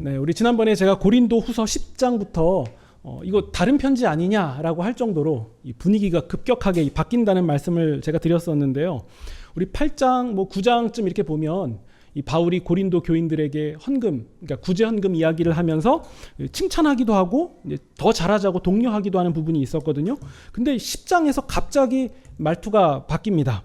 네, 우리 지난번에 제가 고린도 후서 10장부터 이거 다른 편지 아니냐라고 할 정도로 이 분위기가 급격하게 바뀐다는 말씀을 제가 드렸었는데요. 우리 8장, 9장쯤 이렇게 보면 이 바울이 고린도 교인들에게 헌금, 그러니까 구제 헌금 이야기를 하면서 칭찬하기도 하고 더 잘하자고 독려하기도 하는 부분이 있었거든요. 근데 10장에서 갑자기 말투가 바뀝니다.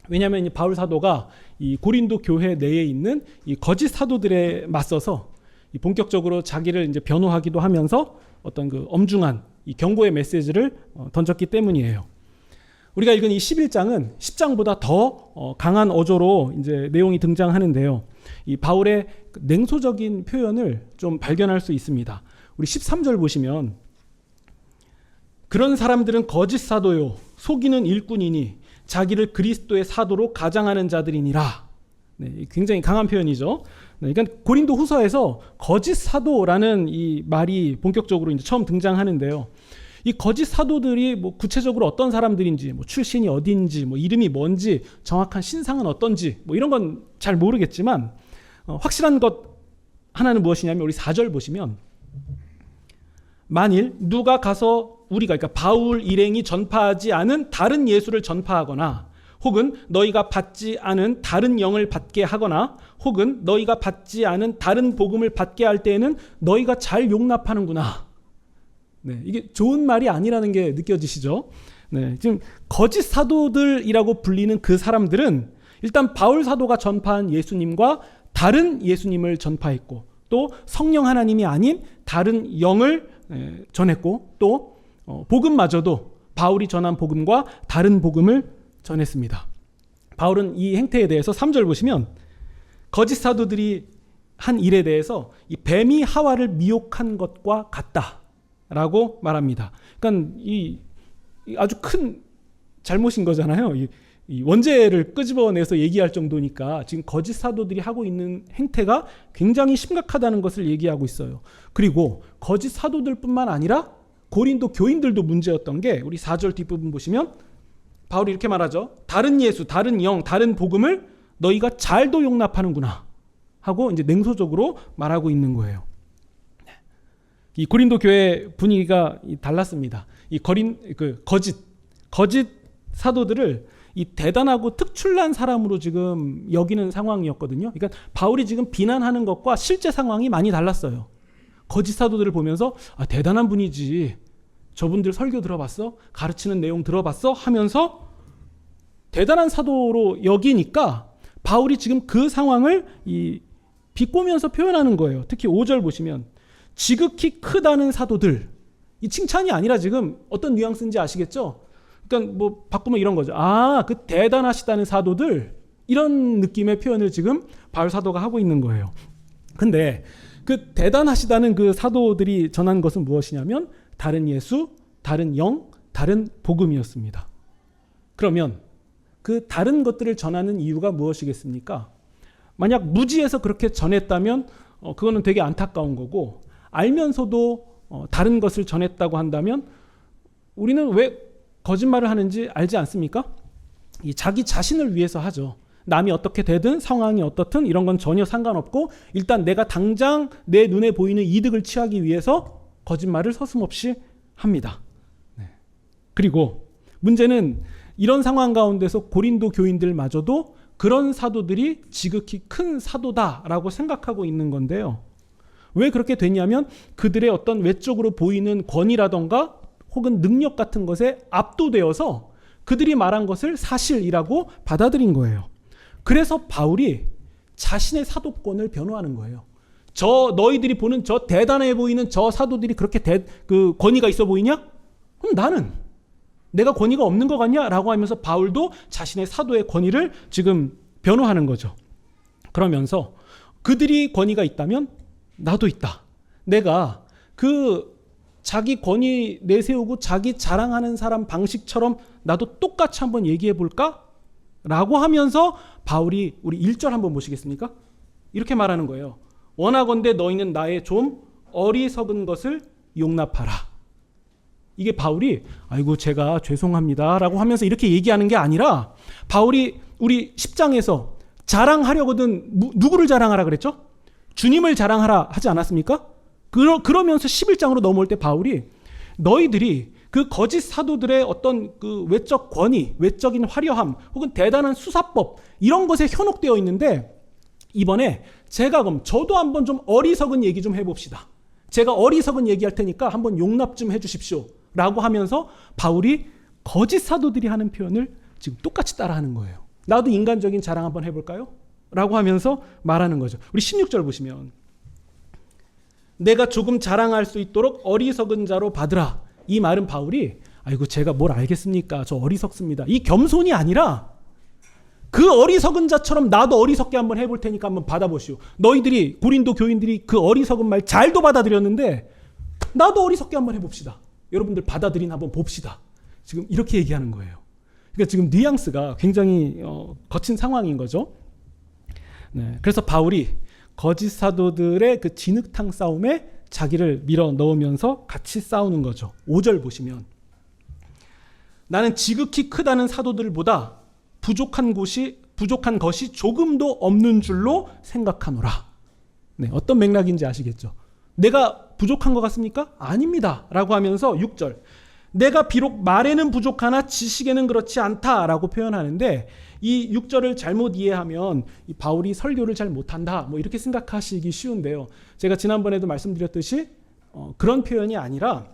왜냐하면 이 바울 사도가 이 고린도 교회 내에 있는 이 거짓 사도들에 맞서서 이 본격적으로 자기를 이제 변호하기도 하면서 어떤 그 엄중한 이 경고의 메시지를 던졌기 때문이에요. 우리가 읽은 이 11장은 10장보다 더 강한 어조로 이제 내용이 등장하는데요. 이 바울의 냉소적인 표현을 좀 발견할 수 있습니다. 우리 13절 보시면 그런 사람들은 거짓 사도요 속이는 일꾼이니 자기를 그리스도의 사도로 가장하는 자들이니라. 네, 굉장히 강한 표현이죠. 네, 그러니까 고린도 후서에서 거짓 사도라는 이 말이 본격적으로 이제 처음 등장하는데요. 이 거짓 사도들이 구체적으로 어떤 사람들인지, 출신이 어디인지, 이름이 뭔지, 정확한 신상은 어떤지, 이런 건 잘 모르겠지만 확실한 것 하나는 무엇이냐면 우리 4절 보시면 만일 누가 가서 우리가 그러니까 바울 일행이 전파하지 않은 다른 예수를 전파하거나 혹은 너희가 받지 않은 다른 영을 받게 하거나 혹은 너희가 받지 않은 다른 복음을 받게 할 때에는 너희가 잘 용납하는구나. 네, 이게 좋은 말이 아니라는 게 느껴지시죠? 네, 지금 거짓 사도들이라고 불리는 그 사람들은 일단 바울 사도가 전파한 예수님과 다른 예수님을 전파했고 또 성령 하나님이 아닌 다른 영을 전했고 또 복음마저도 바울이 전한 복음과 다른 복음을 전했습니다. 바울은 이 행태에 대해서 3절 보시면 거짓 사도들이 한 일에 대해서 이 뱀이 하와를 미혹한 것과 같다라고 말합니다. 그러니까 이 아주 큰 잘못인 거잖아요. 이 원죄를 끄집어내서 얘기할 정도니까 지금 거짓 사도들이 하고 있는 행태가 굉장히 심각하다는 것을 얘기하고 있어요. 그리고 거짓 사도들뿐만 아니라 고린도 교인들도 문제였던 게 우리 4절 뒷부분 보시면 바울이 이렇게 말하죠. 다른 예수, 다른 영, 다른 복음을 너희가 잘도 용납하는구나 하고 이제 냉소적으로 말하고 있는 거예요. 이 고린도 교회 분위기가 달랐습니다. 이 거짓 사도들을 이 대단하고 특출난 사람으로 지금 여기는 상황이었거든요. 그러니까 바울이 지금 비난하는 것과 실제 상황이 많이 달랐어요. 거짓 사도들을 보면서 대단한 분이지. 저분들 설교 들어봤어? 가르치는 내용 들어봤어? 하면서 대단한 사도로 여기니까 바울이 지금 그 상황을 비꼬면서 표현하는 거예요. 특히 5절 보시면 지극히 크다는 사도들. 이 칭찬이 아니라 지금 어떤 뉘앙스인지 아시겠죠? 그러니까 바꾸면 이런 거죠. 그 대단하시다는 사도들 이런 느낌의 표현을 지금 바울 사도가 하고 있는 거예요. 근데 그 대단하시다는 그 사도들이 전한 것은 무엇이냐면 다른 예수, 다른 영, 다른 복음이었습니다. 그러면 그 다른 것들을 전하는 이유가 무엇이겠습니까? 만약 무지해서 그렇게 전했다면 그거는 되게 안타까운 거고 알면서도 다른 것을 전했다고 한다면 우리는 왜 거짓말을 하는지 알지 않습니까? 자기 자신을 위해서 하죠. 남이 어떻게 되든 상황이 어떻든 이런 건 전혀 상관없고 일단 내가 당장 내 눈에 보이는 이득을 취하기 위해서 거짓말을 서슴없이 합니다. 네. 그리고 문제는 이런 상황 가운데서 고린도 교인들마저도 그런 사도들이 지극히 큰 사도다라고 생각하고 있는 건데요. 왜 그렇게 되냐면 그들의 어떤 외적으로 보이는 권위라던가 혹은 능력 같은 것에 압도되어서 그들이 말한 것을 사실이라고 받아들인 거예요. 그래서 바울이 자신의 사도권을 변호하는 거예요. 너희들이 보는 저 대단해 보이는 저 사도들이 그렇게 그 권위가 있어 보이냐? 그럼 나는 내가 권위가 없는 것 같냐? 라고 하면서 바울도 자신의 사도의 권위를 지금 변호하는 거죠. 그러면서 그들이 권위가 있다면 나도 있다. 내가 자기 권위 내세우고 자기 자랑하는 사람 방식처럼 나도 똑같이 한번 얘기해 볼까? 라고 하면서 바울이 우리 1절 한번 보시겠습니까? 이렇게 말하는 거예요. 원하건대 너희는 나의 좀 어리석은 것을 용납하라. 이게 바울이 제가 죄송합니다 라고 하면서 이렇게 얘기하는 게 아니라 바울이 우리 10장에서 자랑하려거든 누구를 자랑하라 그랬죠? 주님을 자랑하라 하지 않았습니까? 그러면서 11장으로 넘어올 때 바울이 너희들이 그 거짓 사도들의 어떤 그 외적 권위, 외적인 화려함 혹은 대단한 수사법 이런 것에 현혹되어 있는데 이번에 그럼 저도 한번 좀 어리석은 얘기 좀 해봅시다. 제가 어리석은 얘기할 테니까 한번 용납 좀 해주십시오 라고 하면서 바울이 거짓 사도들이 하는 표현을 지금 똑같이 따라하는 거예요. 나도 인간적인 자랑 한번 해볼까요? 라고 하면서 말하는 거죠. 우리 16절 보시면 내가 조금 자랑할 수 있도록 어리석은 자로 받으라. 이 말은 바울이 아이고 제가 뭘 알겠습니까? 저 어리석습니다. 이 겸손이 아니라 그 어리석은 자처럼 나도 어리석게 한번 해볼 테니까 한번 받아보시오. 너희들이 고린도 교인들이 그 어리석은 말 잘도 받아들였는데 나도 어리석게 한번 해봅시다. 여러분들 받아들인 한번 봅시다. 지금 이렇게 얘기하는 거예요. 그러니까 지금 뉘앙스가 굉장히 거친 상황인 거죠. 네, 그래서 바울이 거짓 사도들의 그 진흙탕 싸움에 자기를 밀어 넣으면서 같이 싸우는 거죠. 5절 보시면 나는 지극히 크다는 사도들보다 부족한 것이 조금도 없는 줄로 생각하노라. 네, 어떤 맥락인지 아시겠죠? 내가 부족한 것 같습니까? 아닙니다. 라고 하면서 6절 내가 비록 말에는 부족하나 지식에는 그렇지 않다라고 표현하는데 이 6절을 잘못 이해하면 이 바울이 설교를 잘 못한다 뭐 이렇게 생각하시기 쉬운데요. 제가 지난번에도 말씀드렸듯이 그런 표현이 아니라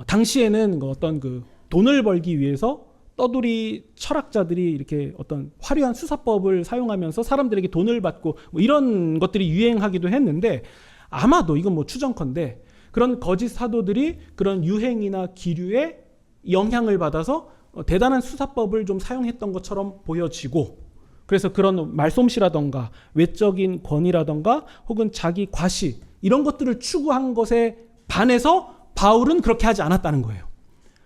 당시에는 어떤 그 돈을 벌기 위해서 떠돌이 철학자들이 이렇게 어떤 화려한 수사법을 사용하면서 사람들에게 돈을 받고 뭐 이런 것들이 유행하기도 했는데 아마도 이건 뭐 추정컨대 그런 거짓 사도들이 그런 유행이나 기류에 영향을 받아서 대단한 수사법을 좀 사용했던 것처럼 보여지고 그래서 그런 말솜씨라던가 외적인 권위라던가 혹은 자기 과시 이런 것들을 추구한 것에 반해서 바울은 그렇게 하지 않았다는 거예요.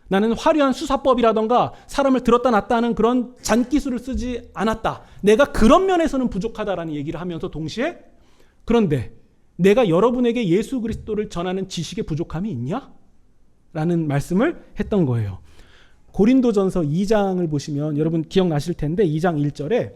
나는 화려한 수사법이라던가 사람을 들었다 놨다 하는 그런 잔기술을 쓰지 않았다. 내가 그런 면에서는 부족하다라는 얘기를 하면서 동시에 그런데 내가 여러분에게 예수 그리스도를 전하는 지식에 부족함이 있냐? 라는 말씀을 했던 거예요. 고린도전서 2장을 보시면 여러분 기억나실 텐데 2장 1절에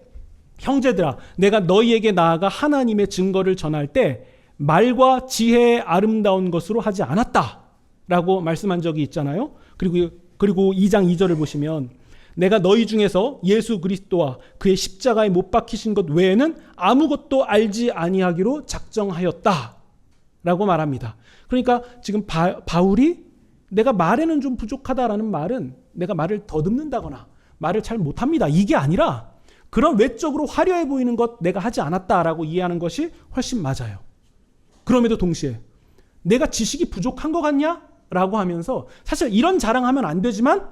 형제들아 내가 너희에게 나아가 하나님의 증거를 전할 때 말과 지혜의 아름다운 것으로 하지 않았다 라고 말씀한 적이 있잖아요. 그리고 2장 2절을 보시면 내가 너희 중에서 예수 그리스도와 그의 십자가에 못 박히신 것 외에는 아무것도 알지 아니하기로 작정하였다 라고 말합니다. 그러니까 지금 바울이 내가 말에는 좀 부족하다라는 말은 내가 말을 더듬는다거나 말을 잘 못합니다 이게 아니라 그런 외적으로 화려해 보이는 것 내가 하지 않았다라고 이해하는 것이 훨씬 맞아요. 그럼에도 동시에 내가 지식이 부족한 것 같냐? 라고 하면서 사실 이런 자랑하면 안 되지만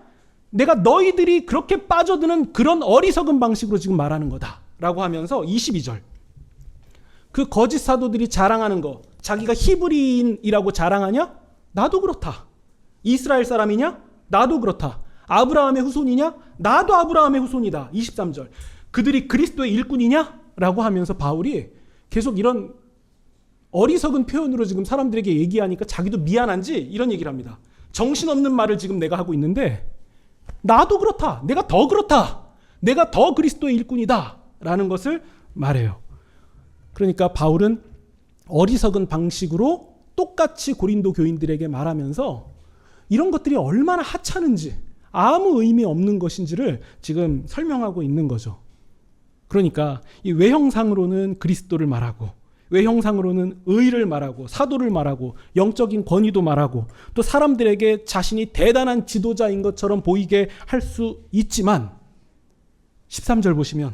내가 너희들이 그렇게 빠져드는 그런 어리석은 방식으로 지금 말하는 거다 라고 하면서 22절 그 거짓 사도들이 자랑하는 거 자기가 히브리인이라고 자랑하냐? 나도 그렇다. 이스라엘 사람이냐? 나도 그렇다. 아브라함의 후손이냐? 나도 아브라함의 후손이다. 23절 그들이 그리스도의 일꾼이냐? 라고 하면서 바울이 계속 이런 어리석은 표현으로 지금 사람들에게 얘기하니까 자기도 미안한지 이런 얘기를 합니다. 정신없는 말을 지금 내가 하고 있는데 나도 그렇다. 내가 더 그렇다. 내가 더 그리스도의 일꾼이다. 라는 것을 말해요. 그러니까 바울은 어리석은 방식으로 똑같이 고린도 교인들에게 말하면서 이런 것들이 얼마나 하찮은지 아무 의미 없는 것인지를 지금 설명하고 있는 거죠. 그러니까 이 외형상으로는 그리스도를 말하고 외형상으로는 의를 말하고 사도를 말하고 영적인 권위도 말하고 또 사람들에게 자신이 대단한 지도자인 것처럼 보이게 할 수 있지만 13절 보시면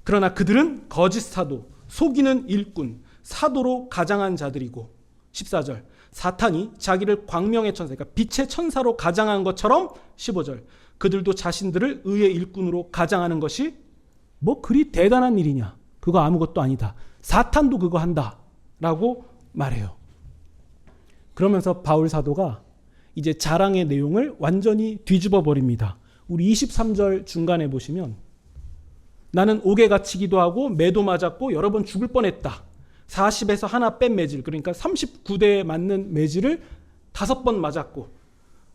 그러나 그들은 거짓 사도, 속이는 일꾼, 사도로 가장한 자들이고 14절 사탄이 자기를 광명의 천사, 그러니까 빛의 천사로 가장한 것처럼 15절 그들도 자신들을 의의 일꾼으로 가장하는 것이 뭐 그리 대단한 일이냐? 그거 아무것도 아니다. 사탄도 그거 한다 라고 말해요. 그러면서 바울 사도가 이제 자랑의 내용을 완전히 뒤집어 버립니다. 우리 23절 중간에 보시면 나는 옥에 갇히기도 하고 매도 맞았고 여러 번 죽을 뻔했다. 40에서 하나 뺀 매질 그러니까 39대에 맞는 매질을 5번 맞았고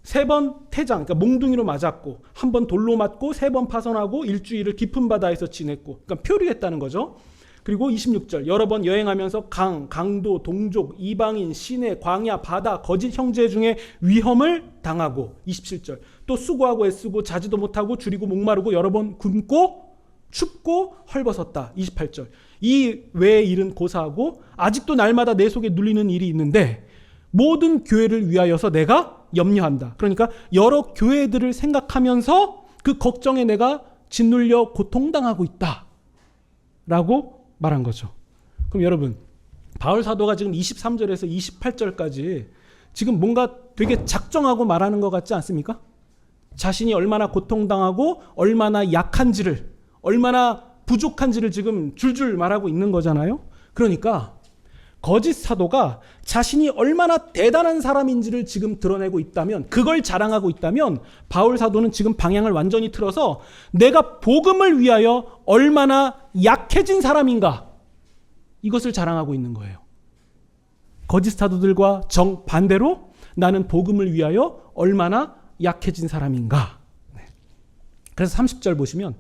3번 태장 그러니까 몽둥이로 맞았고 1번 돌로 맞고 3번 파손하고 일주일을 깊은 바다에서 지냈고 그러니까 표류했다는 거죠. 그리고 26절 여러 번 여행하면서 강도, 동족, 이방인, 시내, 광야, 바다, 거짓 형제 중에 위험을 당하고 27절 또 수고하고 애쓰고 자지도 못하고 줄이고 목마르고 여러 번 굶고 춥고 헐벗었다. 28절 이 외의 일은 고사하고 아직도 날마다 내 속에 눌리는 일이 있는데 모든 교회를 위하여서 내가 염려한다. 그러니까 여러 교회들을 생각하면서 그 걱정에 내가 짓눌려 고통당하고 있다 라고 말한 거죠. 그럼 여러분 바울 사도가 지금 23절에서 28절까지 지금 뭔가 되게 작정하고 말하는 것 같지 않습니까? 자신이 얼마나 고통당하고 얼마나 약한지를 얼마나 부족한지를 지금 줄줄 말하고 있는 거잖아요. 그러니까 거짓 사도가 자신이 얼마나 대단한 사람인지를 지금 드러내고 있다면 그걸 자랑하고 있다면 바울 사도는 지금 방향을 완전히 틀어서 내가 복음을 위하여 얼마나 약해진 사람인가 이것을 자랑하고 있는 거예요. 거짓 사도들과 정반대로 나는 복음을 위하여 얼마나 약해진 사람인가. 그래서 30절 보시면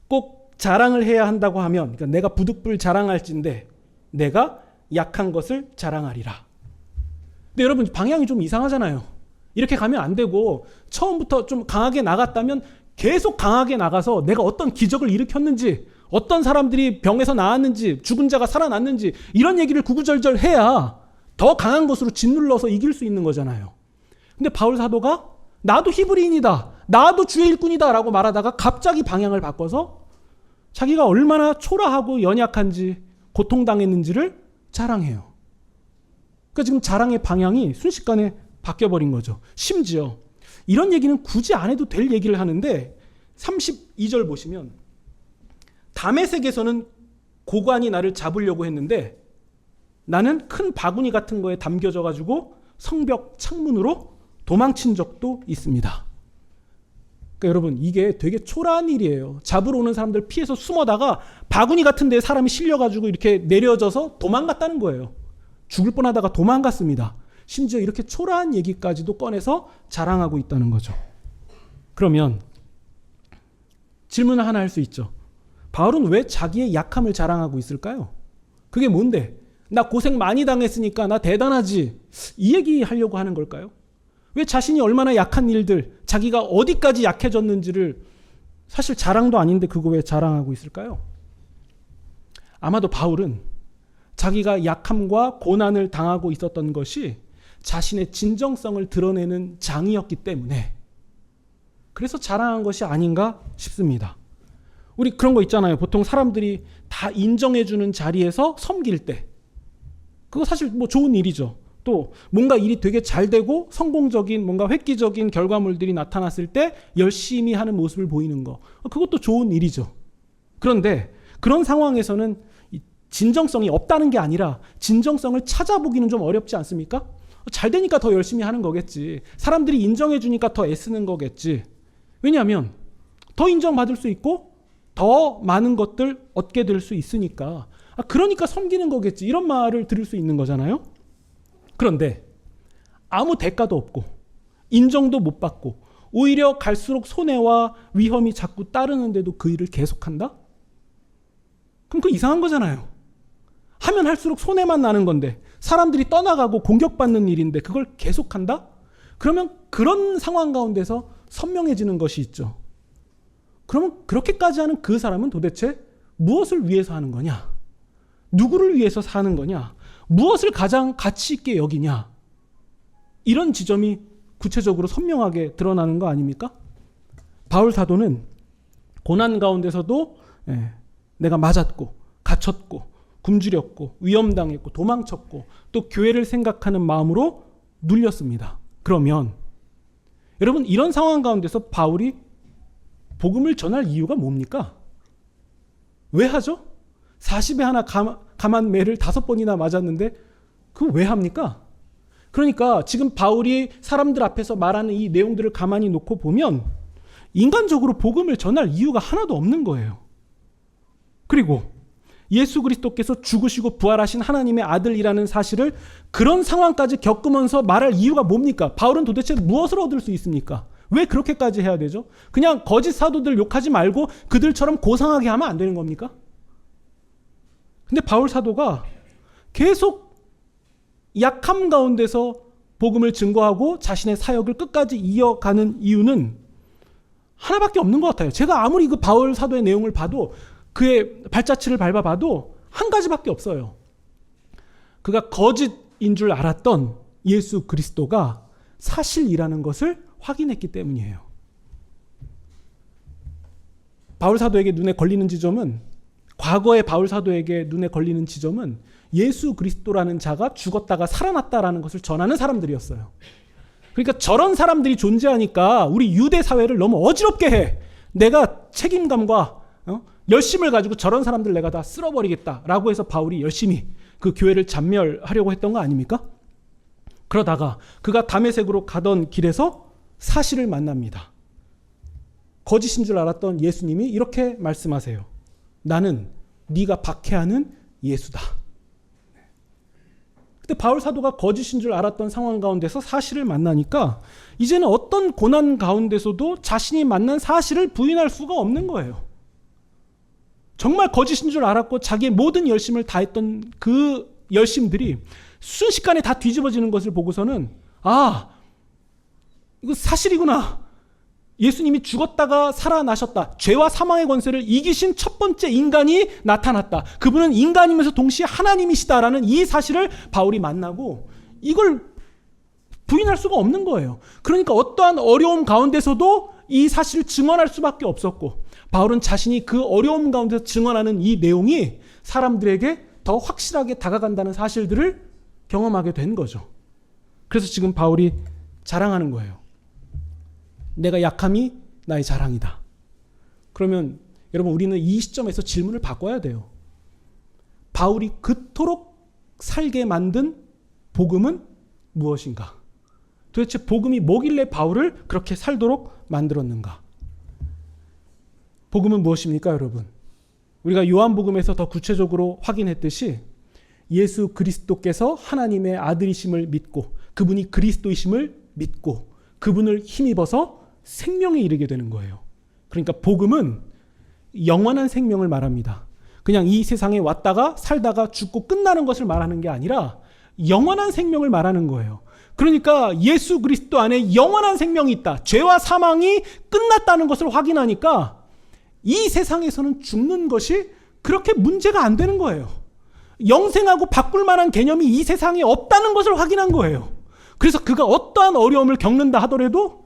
꼭 자랑을 해야 한다고 하면 그러니까 내가 부득불 자랑할진대 내가 약한 것을 자랑하리라. 근데 여러분 방향이 좀 이상하잖아요. 이렇게 가면 안 되고 처음부터 좀 강하게 나갔다면 계속 강하게 나가서 내가 어떤 기적을 일으켰는지 어떤 사람들이 병에서 나았는지 죽은 자가 살아났는지 이런 얘기를 구구절절 해야 더 강한 것으로 짓눌러서 이길 수 있는 거잖아요. 근데 바울 사도가 나도 히브리인이다. 나도 주의 일꾼이다 라고 말하다가 갑자기 방향을 바꿔서 자기가 얼마나 초라하고 연약한지 고통당했는지를 자랑해요. 그러니까 지금 자랑의 방향이 순식간에 바뀌어버린 거죠. 심지어 이런 얘기는 굳이 안 해도 될 얘기를 하는데 32절 보시면 다메섹에서는 고관이 나를 잡으려고 했는데 나는 큰 바구니 같은 거에 담겨져 가지고 성벽 창문으로 도망친 적도 있습니다. 그러니까 여러분 이게 되게 초라한 일이에요. 잡으러 오는 사람들 피해서 숨어다가 바구니 같은 데에 사람이 실려가지고 이렇게 내려져서 도망갔다는 거예요. 죽을 뻔하다가 도망갔습니다. 심지어 이렇게 초라한 얘기까지도 꺼내서 자랑하고 있다는 거죠. 그러면 질문을 하나 할 수 있죠. 바울은 왜 자기의 약함을 자랑하고 있을까요? 그게 뭔데? 나 고생 많이 당했으니까 나 대단하지. 이 얘기 하려고 하는 걸까요? 왜 자신이 얼마나 약한 일들, 자기가 어디까지 약해졌는지를 사실 자랑도 아닌데 그거 왜 자랑하고 있을까요? 아마도 바울은 자기가 약함과 고난을 당하고 있었던 것이 자신의 진정성을 드러내는 장이었기 때문에 그래서 자랑한 것이 아닌가 싶습니다. 우리 그런 거 있잖아요. 보통 사람들이 다 인정해주는 자리에서 섬길 때 그거 사실 뭐 좋은 일이죠. 또 뭔가 일이 되게 잘 되고 성공적인 뭔가 획기적인 결과물들이 나타났을 때 열심히 하는 모습을 보이는 거 그것도 좋은 일이죠. 그런데 그런 상황에서는 진정성이 없다는 게 아니라 진정성을 찾아보기는 좀 어렵지 않습니까? 잘 되니까 더 열심히 하는 거겠지. 사람들이 인정해 주니까 더 애쓰는 거겠지. 왜냐하면 더 인정받을 수 있고 더 많은 것들 얻게 될 수 있으니까 그러니까 섬기는 거겠지. 이런 말을 들을 수 있는 거잖아요. 그런데 아무 대가도 없고 인정도 못 받고 오히려 갈수록 손해와 위험이 자꾸 따르는데도 그 일을 계속한다? 그럼 그거 이상한 거잖아요. 하면 할수록 손해만 나는 건데 사람들이 떠나가고 공격받는 일인데 그걸 계속한다? 그러면 그런 상황 가운데서 선명해지는 것이 있죠. 그러면 그렇게까지 하는 그 사람은 도대체 무엇을 위해서 하는 거냐? 누구를 위해서 사는 거냐? 무엇을 가장 가치 있게 여기냐? 이런 지점이 구체적으로 선명하게 드러나는 거 아닙니까? 바울 사도는 고난 가운데서도 내가 맞았고 갇혔고 굶주렸고 위험당했고 도망쳤고 또 교회를 생각하는 마음으로 눌렸습니다. 그러면 여러분 이런 상황 가운데서 바울이 복음을 전할 이유가 뭡니까? 왜 하죠? 40에 하나 감한 매를 5번이나 맞았는데 그거 왜 합니까? 그러니까 지금 바울이 사람들 앞에서 말하는 이 내용들을 가만히 놓고 보면 인간적으로 복음을 전할 이유가 하나도 없는 거예요. 그리고 예수 그리스도께서 죽으시고 부활하신 하나님의 아들이라는 사실을 그런 상황까지 겪으면서 말할 이유가 뭡니까? 바울은 도대체 무엇을 얻을 수 있습니까? 왜 그렇게까지 해야 되죠? 그냥 거짓 사도들 욕하지 말고 그들처럼 고상하게 하면 안 되는 겁니까? 근데 바울 사도가 계속 약함 가운데서 복음을 증거하고 자신의 사역을 끝까지 이어가는 이유는 하나밖에 없는 것 같아요. 제가 아무리 그 바울 사도의 내용을 봐도 그의 발자취를 밟아봐도 한 가지밖에 없어요. 그가 거짓인 줄 알았던 예수 그리스도가 사실이라는 것을 확인했기 때문이에요. 바울 사도에게 눈에 걸리는 지점은, 과거의 바울 사도에게 눈에 걸리는 지점은 예수 그리스도라는 자가 죽었다가 살아났다라는 것을 전하는 사람들이었어요. 그러니까 저런 사람들이 존재하니까 우리 유대 사회를 너무 어지럽게 해. 내가 책임감과 열심을 가지고 저런 사람들 내가 다 쓸어버리겠다라고 해서 바울이 열심히 그 교회를 잔멸하려고 했던 거 아닙니까? 그러다가 그가 다메섹으로 가던 길에서 사실을 만납니다. 거짓인 줄 알았던 예수님이 이렇게 말씀하세요. 나는 네가 박해하는 예수다. 그때 바울 사도가 거짓인 줄 알았던 상황 가운데서 사실을 만나니까 이제는 어떤 고난 가운데서도 자신이 만난 사실을 부인할 수가 없는 거예요. 정말 거짓인 줄 알았고 자기의 모든 열심을 다했던 그 열심들이 순식간에 다 뒤집어지는 것을 보고서는 이거 사실이구나. 예수님이 죽었다가 살아나셨다. 죄와 사망의 권세를 이기신 첫 번째 인간이 나타났다. 그분은 인간이면서 동시에 하나님이시다라는 이 사실을 바울이 만나고 이걸 부인할 수가 없는 거예요. 그러니까 어떠한 어려움 가운데서도 이 사실을 증언할 수밖에 없었고, 바울은 자신이 그 어려움 가운데서 증언하는 이 내용이 사람들에게 더 확실하게 다가간다는 사실들을 경험하게 된 거죠. 그래서 지금 바울이 자랑하는 거예요. 내가 약함이 나의 자랑이다. 그러면 여러분, 우리는 이 시점에서 질문을 바꿔야 돼요. 바울이 그토록 살게 만든 복음은 무엇인가? 도대체 복음이 뭐길래 바울을 그렇게 살도록 만들었는가? 복음은 무엇입니까, 여러분? 우리가 요한복음에서 더 구체적으로 확인했듯이 예수 그리스도께서 하나님의 아들이심을 믿고 그분이 그리스도이심을 믿고 그분을 힘입어서 생명에 이르게 되는 거예요. 그러니까 복음은 영원한 생명을 말합니다. 그냥 이 세상에 왔다가 살다가 죽고 끝나는 것을 말하는 게 아니라 영원한 생명을 말하는 거예요. 그러니까 예수 그리스도 안에 영원한 생명이 있다. 죄와 사망이 끝났다는 것을 확인하니까 이 세상에서는 죽는 것이 그렇게 문제가 안 되는 거예요. 영생하고 바꿀 만한 개념이 이 세상에 없다는 것을 확인한 거예요. 그래서 그가 어떠한 어려움을 겪는다 하더라도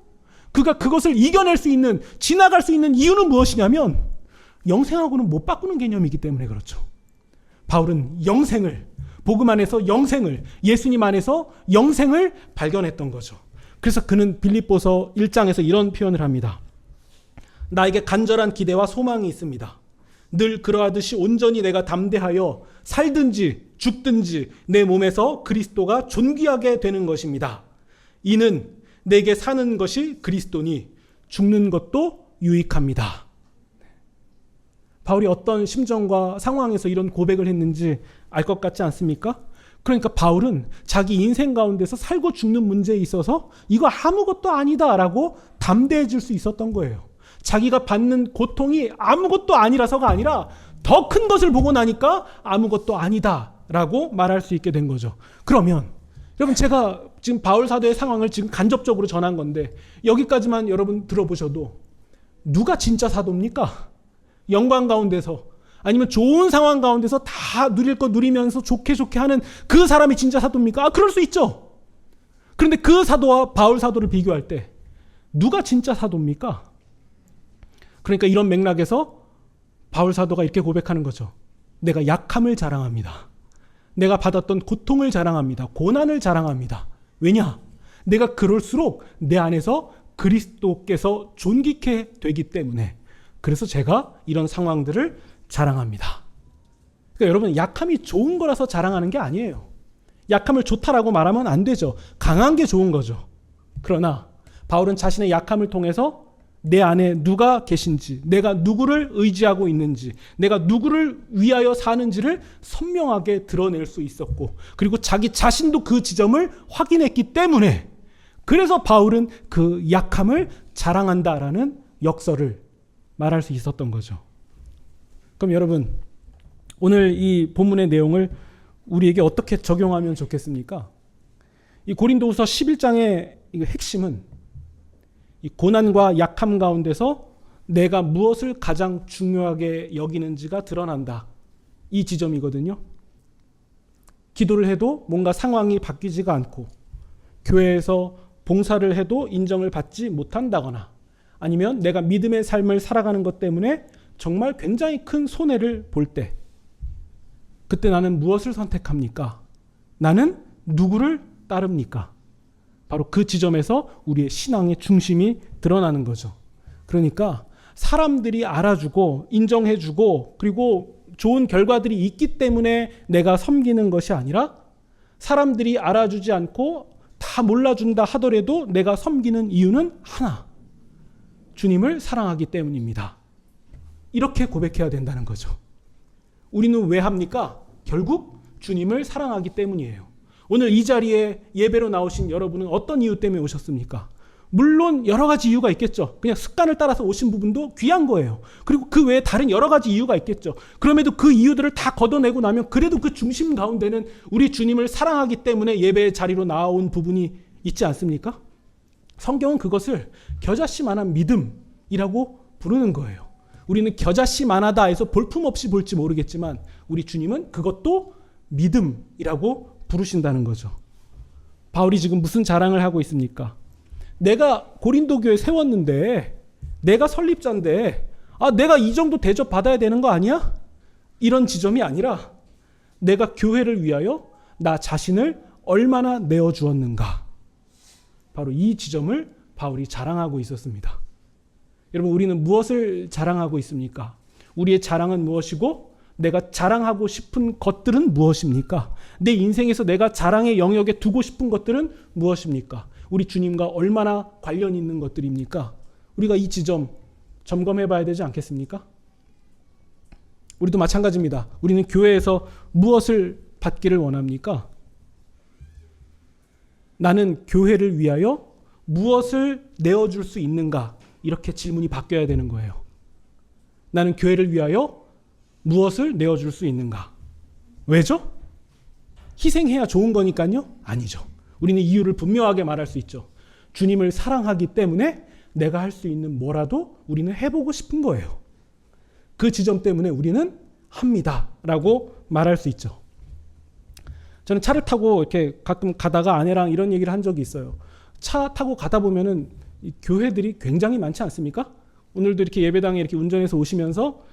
그가 그것을 이겨낼 수 있는, 지나갈 수 있는 이유는 무엇이냐면 영생하고는 못 바꾸는 개념이기 때문에 그렇죠. 바울은 영생을, 복음 안에서 영생을, 예수님 안에서 영생을 발견했던 거죠. 그래서 그는 빌립보서 1장에서 이런 표현을 합니다. 나에게 간절한 기대와 소망이 있습니다. 늘 그러하듯이 온전히 내가 담대하여 살든지 죽든지 내 몸에서 그리스도가 존귀하게 되는 것입니다. 이는 내게 사는 것이 그리스도니 죽는 것도 유익합니다. 바울이 어떤 심정과 상황에서 이런 고백을 했는지 알 것 같지 않습니까? 그러니까 바울은 자기 인생 가운데서 살고 죽는 문제에 있어서 이거 아무것도 아니다라고 담대해질 수 있었던 거예요. 자기가 받는 고통이 아무것도 아니라서가 아니라 더 큰 것을 보고 나니까 아무것도 아니다라고 말할 수 있게 된 거죠. 그러면 여러분, 제가 지금 바울 사도의 상황을 지금 간접적으로 전한 건데 여기까지만 여러분 들어보셔도 누가 진짜 사도입니까? 영광 가운데서, 아니면 좋은 상황 가운데서 다 누릴 거 누리면서 좋게 하는 그 사람이 진짜 사도입니까? 그럴 수 있죠. 그런데 그 사도와 바울 사도를 비교할 때 누가 진짜 사도입니까? 그러니까 이런 맥락에서 바울 사도가 이렇게 고백하는 거죠. 내가 약함을 자랑합니다. 내가 받았던 고통을 자랑합니다. 고난을 자랑합니다. 왜냐? 내가 그럴수록 내 안에서 그리스도께서 존귀케 되기 때문에, 그래서 제가 이런 상황들을 자랑합니다. 그러니까 여러분, 약함이 좋은 거라서 자랑하는 게 아니에요. 약함을 좋다라고 말하면 안 되죠. 강한 게 좋은 거죠. 그러나 바울은 자신의 약함을 통해서 내 안에 누가 계신지, 내가 누구를 의지하고 있는지, 내가 누구를 위하여 사는지를 선명하게 드러낼 수 있었고, 그리고 자기 자신도 그 지점을 확인했기 때문에, 그래서 바울은 그 약함을 자랑한다라는 역설을 말할 수 있었던 거죠. 그럼 여러분, 오늘 이 본문의 내용을 우리에게 어떻게 적용하면 좋겠습니까? 이 고린도후서 11장의 핵심은 이 고난과 약함 가운데서 내가 무엇을 가장 중요하게 여기는지가 드러난다. 이 지점이거든요. 기도를 해도 뭔가 상황이 바뀌지가 않고, 교회에서 봉사를 해도 인정을 받지 못한다거나, 아니면 내가 믿음의 삶을 살아가는 것 때문에 정말 굉장히 큰 손해를 볼 때, 그때 나는 무엇을 선택합니까? 나는 누구를 따릅니까? 바로 그 지점에서 우리의 신앙의 중심이 드러나는 거죠. 그러니까 사람들이 알아주고 인정해주고 그리고 좋은 결과들이 있기 때문에 내가 섬기는 것이 아니라, 사람들이 알아주지 않고 다 몰라준다 하더라도 내가 섬기는 이유는 하나, 주님을 사랑하기 때문입니다. 이렇게 고백해야 된다는 거죠. 우리는 왜 합니까? 결국 주님을 사랑하기 때문이에요. 오늘 이 자리에 예배로 나오신 여러분은 어떤 이유 때문에 오셨습니까? 물론 여러 가지 이유가 있겠죠. 그냥 습관을 따라서 오신 부분도 귀한 거예요. 그리고 그 외에 다른 여러 가지 이유가 있겠죠. 그럼에도 그 이유들을 다 걷어내고 나면 그래도 그 중심 가운데는 우리 주님을 사랑하기 때문에 예배의 자리로 나온 부분이 있지 않습니까? 성경은 그것을 겨자씨만한 믿음이라고 부르는 거예요. 우리는 겨자씨만하다 해서 볼품없이 볼지 모르겠지만 우리 주님은 그것도 믿음이라고 부르신다는 거죠. 바울이 지금 무슨 자랑을 하고 있습니까? 내가 고린도 교회 세웠는데, 내가 설립자인데, 내가 이 정도 대접 받아야 되는 거 아니야? 이런 지점이 아니라 내가 교회를 위하여 나 자신을 얼마나 내어주었는가. 바로 이 지점을 바울이 자랑하고 있었습니다. 여러분, 우리는 무엇을 자랑하고 있습니까? 우리의 자랑은 무엇이고 내가 자랑하고 싶은 것들은 무엇입니까? 내 인생에서 내가 자랑의 영역에 두고 싶은 것들은 무엇입니까? 우리 주님과 얼마나 관련 있는 것들입니까? 우리가 이 지점 점검해 봐야 되지 않겠습니까? 우리도 마찬가지입니다. 우리는 교회에서 무엇을 받기를 원합니까? 나는 교회를 위하여 무엇을 내어줄 수 있는가? 이렇게 질문이 바뀌어야 되는 거예요. 나는 교회를 위하여 무엇을 내어줄 수 있는가? 왜죠? 희생해야 좋은 거니까요? 아니죠. 우리는 이유를 분명하게 말할 수 있죠. 주님을 사랑하기 때문에 내가 할 수 있는 뭐라도 우리는 해보고 싶은 거예요. 그 지점 때문에 우리는 합니다 라고 말할 수 있죠. 저는 차를 타고 이렇게 가끔 가다가 아내랑 이런 얘기를 한 적이 있어요. 차 타고 가다 보면은 이 교회들이 굉장히 많지 않습니까? 오늘도 이렇게 예배당에 이렇게 운전해서 오시면서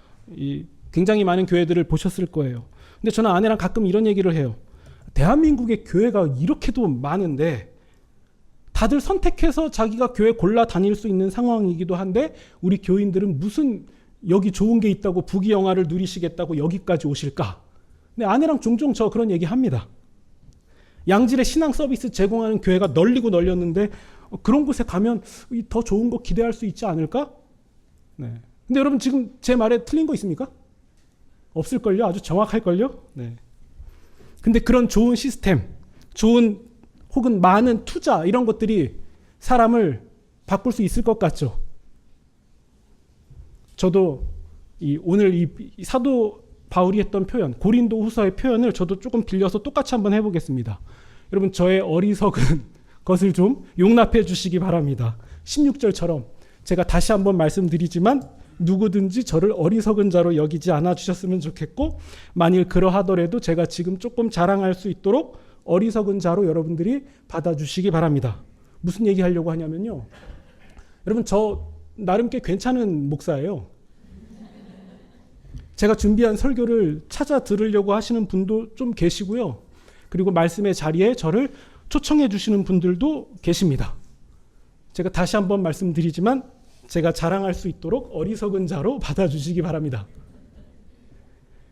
굉장히 많은 교회들을 보셨을 거예요. 근데 저는 아내랑 가끔 이런 얘기를 해요. 대한민국의 교회가 이렇게도 많은데 다들 선택해서 자기가 교회 골라 다닐 수 있는 상황이기도 한데 우리 교인들은 무슨 여기 좋은 게 있다고 부귀영화를 누리시겠다고 여기까지 오실까? 근데 아내랑 종종 저 그런 얘기 합니다. 양질의 신앙 서비스 제공하는 교회가 널리고 널렸는데 그런 곳에 가면 더 좋은 거 기대할 수 있지 않을까? 네. 근데 여러분 지금 제 말에 틀린 거 있습니까? 없을걸요? 아주 정확할걸요? 네. 근데 그런 좋은 시스템, 좋은 혹은 많은 투자 이런 것들이 사람을 바꿀 수 있을 것 같죠? 저도 오늘 이 사도 바울이 했던 표현, 고린도 후서의 표현을 저도 조금 빌려서 똑같이 한번 해보겠습니다. 여러분 저의 어리석은 것을 좀 용납해 주시기 바랍니다. 16절처럼 제가 다시 한번 말씀드리지만 누구든지 저를 어리석은 자로 여기지 않아 주셨으면 좋겠고, 만일 그러하더라도 제가 지금 조금 자랑할 수 있도록 어리석은 자로 여러분들이 받아주시기 바랍니다. 무슨 얘기 하려고 하냐면요, 여러분 저 나름 꽤 괜찮은 목사예요. 제가 준비한 설교를 찾아 들으려고 하시는 분도 좀 계시고요, 그리고 말씀의 자리에 저를 초청해 주시는 분들도 계십니다. 제가 다시 한번 말씀드리지만 제가 자랑할 수 있도록 어리석은 자로 받아주시기 바랍니다.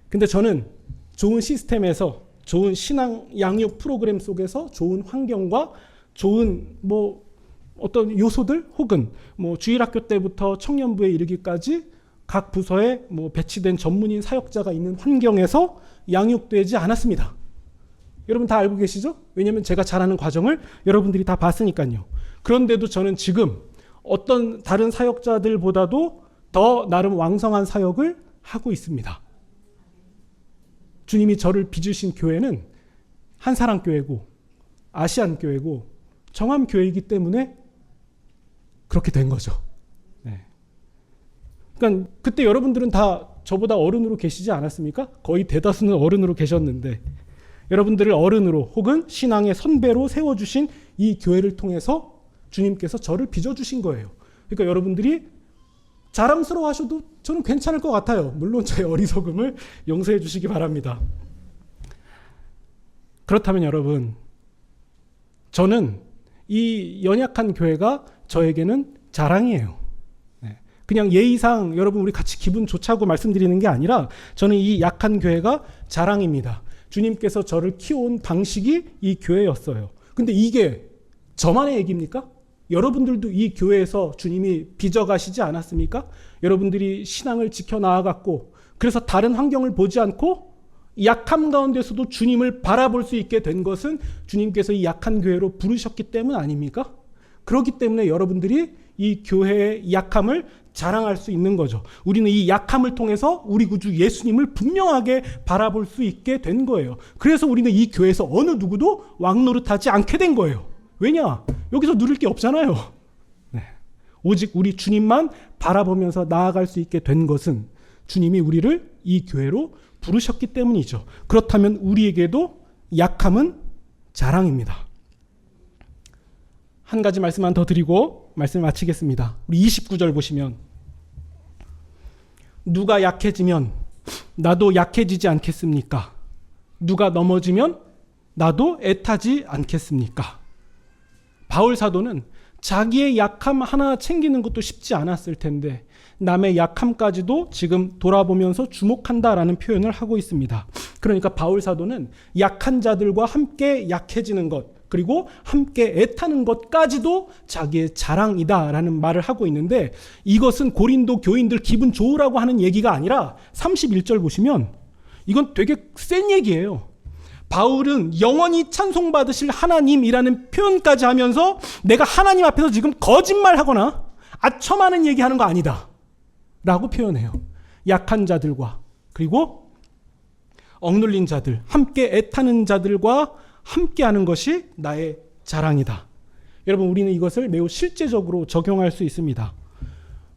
근데 저는 좋은 시스템에서, 좋은 신앙 양육 프로그램 속에서 좋은 환경과 좋은 어떤 요소들, 혹은 주일학교 때부터 청년부에 이르기까지 각 부서에 배치된 전문인 사역자가 있는 환경에서 양육되지 않았습니다. 여러분 다 알고 계시죠? 왜냐하면 제가 잘하는 과정을 여러분들이 다 봤으니까요. 그런데도 저는 지금 어떤 다른 사역자들보다도 더 나름 왕성한 사역을 하고 있습니다. 주님이 저를 빚으신 교회는 한사랑교회고 아시안교회고 정함교회이기 때문에 그렇게 된 거죠. 네. 그러니까 그때 여러분들은 다 저보다 어른으로 계시지 않았습니까? 거의 대다수는 어른으로 계셨는데 여러분들을 어른으로 혹은 신앙의 선배로 세워주신 이 교회를 통해서 주님께서 저를 빚어주신 거예요. 그러니까 여러분들이 자랑스러워 하셔도 저는 괜찮을 것 같아요. 물론 저의 어리석음을 용서해 주시기 바랍니다. 그렇다면 여러분, 저는 이 연약한 교회가 저에게는 자랑이에요. 그냥 예의상 여러분 우리 같이 기분 좋자고 말씀드리는 게 아니라 저는 이 약한 교회가 자랑입니다. 주님께서 저를 키워온 방식이 이 교회였어요. 근데 이게 저만의 얘기입니까? 여러분들도 이 교회에서 주님이 빚어가시지 않았습니까? 여러분들이 신앙을 지켜나아갔고 그래서 다른 환경을 보지 않고 약함 가운데서도 주님을 바라볼 수 있게 된 것은 주님께서 이 약한 교회로 부르셨기 때문 아닙니까? 그렇기 때문에 여러분들이 이 교회의 약함을 자랑할 수 있는 거죠. 우리는 이 약함을 통해서 우리 구주 예수님을 분명하게 바라볼 수 있게 된 거예요. 그래서 우리는 이 교회에서 어느 누구도 왕노릇하지 않게 된 거예요. 왜냐? 여기서 누릴 게 없잖아요. 네. 오직 우리 주님만 바라보면서 나아갈 수 있게 된 것은 주님이 우리를 이 교회로 부르셨기 때문이죠. 그렇다면 우리에게도 약함은 자랑입니다. 한 가지 말씀만 더 드리고 말씀을 마치겠습니다. 우리 29절 보시면 누가 약해지면 나도 약해지지 않겠습니까? 누가 넘어지면 나도 애타지 않겠습니까? 바울 사도는 자기의 약함 하나 챙기는 것도 쉽지 않았을 텐데 남의 약함까지도 지금 돌아보면서 주목한다라는 표현을 하고 있습니다. 그러니까 바울 사도는 약한 자들과 함께 약해지는 것 그리고 함께 애타는 것까지도 자기의 자랑이다라는 말을 하고 있는데 이것은 고린도 교인들 기분 좋으라고 하는 얘기가 아니라 31절 보시면 이건 되게 센 얘기예요. 바울은 영원히 찬송받으실 하나님이라는 표현까지 하면서 내가 하나님 앞에서 지금 거짓말하거나 아첨하는 얘기하는 거 아니다 라고 표현해요. 약한 자들과 그리고 억눌린 자들, 함께 애타는 자들과 함께하는 것이 나의 자랑이다. 여러분 우리는 이것을 매우 실제적으로 적용할 수 있습니다.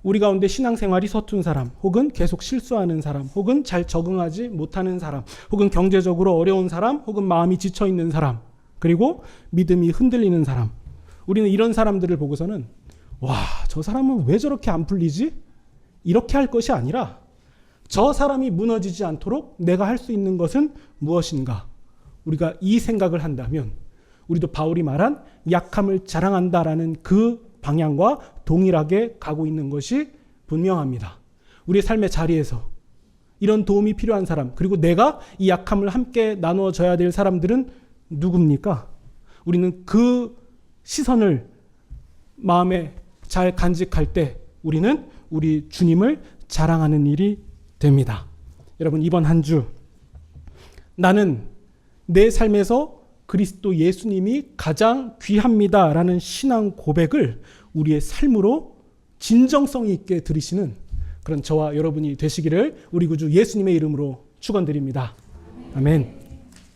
우리 가운데 신앙생활이 서툰 사람 혹은 계속 실수하는 사람 혹은 잘 적응하지 못하는 사람 혹은 경제적으로 어려운 사람 혹은 마음이 지쳐있는 사람 그리고 믿음이 흔들리는 사람 우리는 이런 사람들을 보고서는 와, 저 사람은 왜 저렇게 안 풀리지? 이렇게 할 것이 아니라 저 사람이 무너지지 않도록 내가 할 수 있는 것은 무엇인가? 우리가 이 생각을 한다면 우리도 바울이 말한 약함을 자랑한다라는 그 방향과 동일하게 가고 있는 것이 분명합니다. 우리의 삶의 자리에서 이런 도움이 필요한 사람 그리고 내가 이 약함을 함께 나누어져야 될 사람들은 누굽니까? 우리는 그 시선을 마음에 잘 간직할 때 우리는 우리 주님을 자랑하는 일이 됩니다. 여러분 이번 한 주 나는 내 삶에서 그리스도 예수님이 가장 귀합니다라는 신앙 고백을 우리의 삶으로 진정성 있게 들으시는 그런 저와 여러분이 되시기를 우리 구주 예수님의 이름으로 축원드립니다. 아멘.